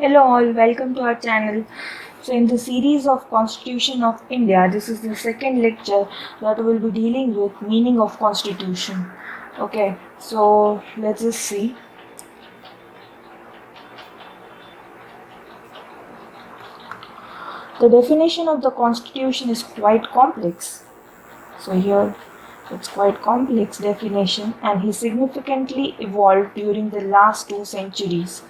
Hello all, welcome to our channel. So in the series of Constitution of India, this is the second lecture that will be dealing with meaning of constitution. Okay, so let's just see. The definition of the constitution is quite complex. So here it's quite complex definition and he significantly evolved during the last 2 centuries.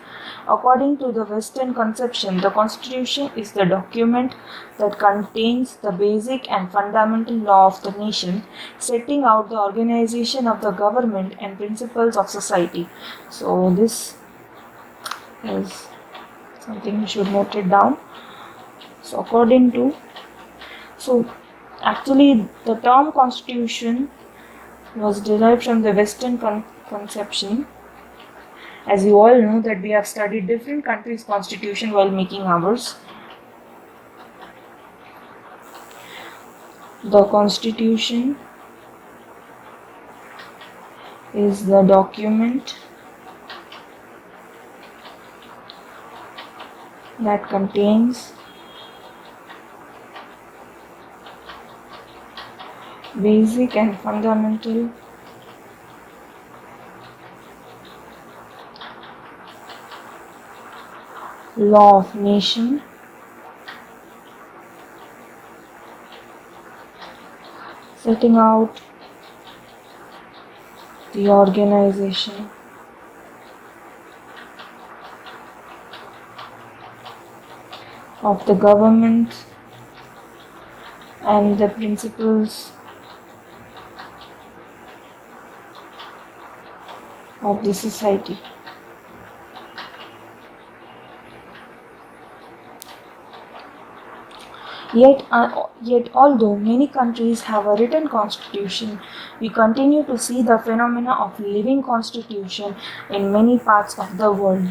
According to the Western conception, the Constitution is the document that contains the basic and fundamental law of the nation, setting out the organization of the government and principles of society. So this is something you should note it down. So actually the term constitution was derived from the Western conception. As you all know that we have studied different countries' constitution while making ours. The constitution is the document that contains basic and fundamental law of nation, setting out the organization of the government and the principles of the society. Yet, although many countries have a written constitution, we continue to see the phenomena of living constitution in many parts of the world.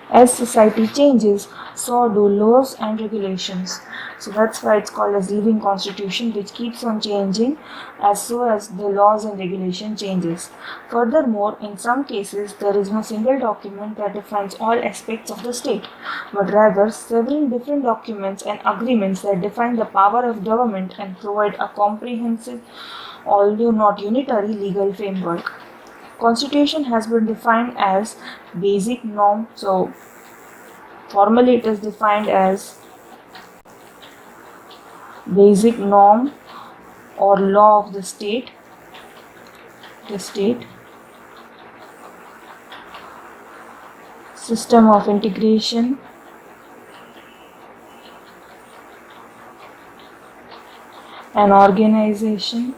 As society changes, so do laws and regulations. So that's why it's called as living constitution, which keeps on changing as the laws and regulation changes. Furthermore, in some cases, there is no single document that defines all aspects of the state, but rather several different documents and agreements that define the power of government and provide a comprehensive, although not unitary, legal framework. Constitution has been defined as basic norm. So formally it is defined as basic norm or law of the state. System of integration, and organization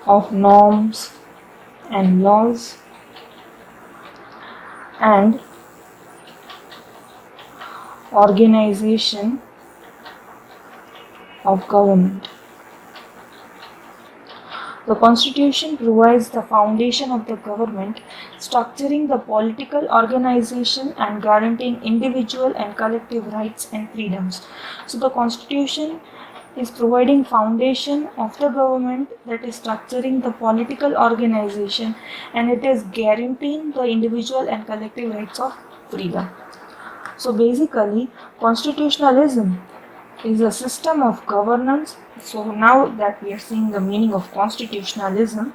of norms and laws, and organization of government. The Constitution provides the foundation of the government, structuring the political organization and guaranteeing individual and collective rights and freedoms. So the Constitution is providing foundation of the government, that is structuring the political organization, and it is guaranteeing the individual and collective rights of freedom. So basically, constitutionalism is a system of governance. So now that we are seeing the meaning of constitutionalism,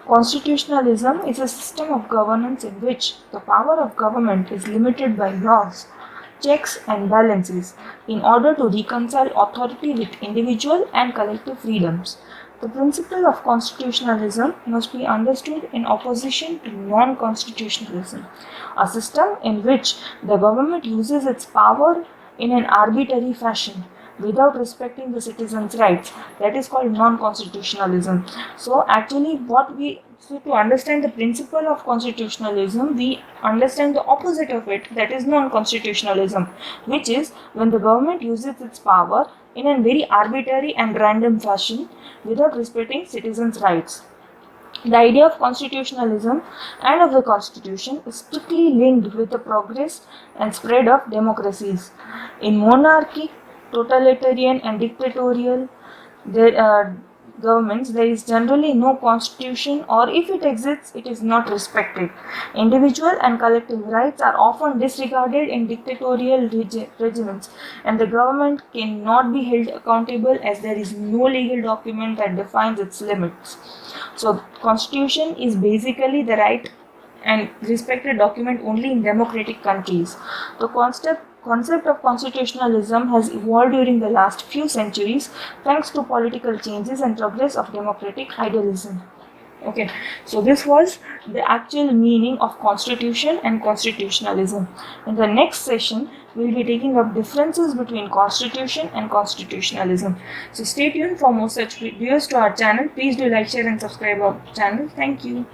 constitutionalism is a system of governance in which the power of government is limited by laws, checks and balances in order to reconcile authority with individual and collective freedoms. The principle of constitutionalism must be understood in opposition to non-constitutionalism, a system in which the government uses its power in an arbitrary fashion without respecting the citizens' rights. That is called non-constitutionalism. So actually to understand the principle of constitutionalism, we understand the opposite of it, that is non-constitutionalism, which is when the government uses its power in a very arbitrary and random fashion without respecting citizens' rights. The idea of constitutionalism and of the constitution is strictly linked with the progress and spread of democracies. In monarchy, totalitarian and dictatorial governments, there is generally no constitution, or if it exists, it is not respected. Individual and collective rights are often disregarded in dictatorial regimes, and the government cannot be held accountable as there is no legal document that defines its limits. So, constitution is basically the right and respected document only in democratic countries. The concept of constitutionalism has evolved during the last few centuries thanks to political changes and progress of democratic idealism. Okay, so this was the actual meaning of constitution and constitutionalism. In the next session, we'll be taking up differences between constitution and constitutionalism. So stay tuned for more such videos to our channel. Please do like, share and subscribe our channel. Thank you.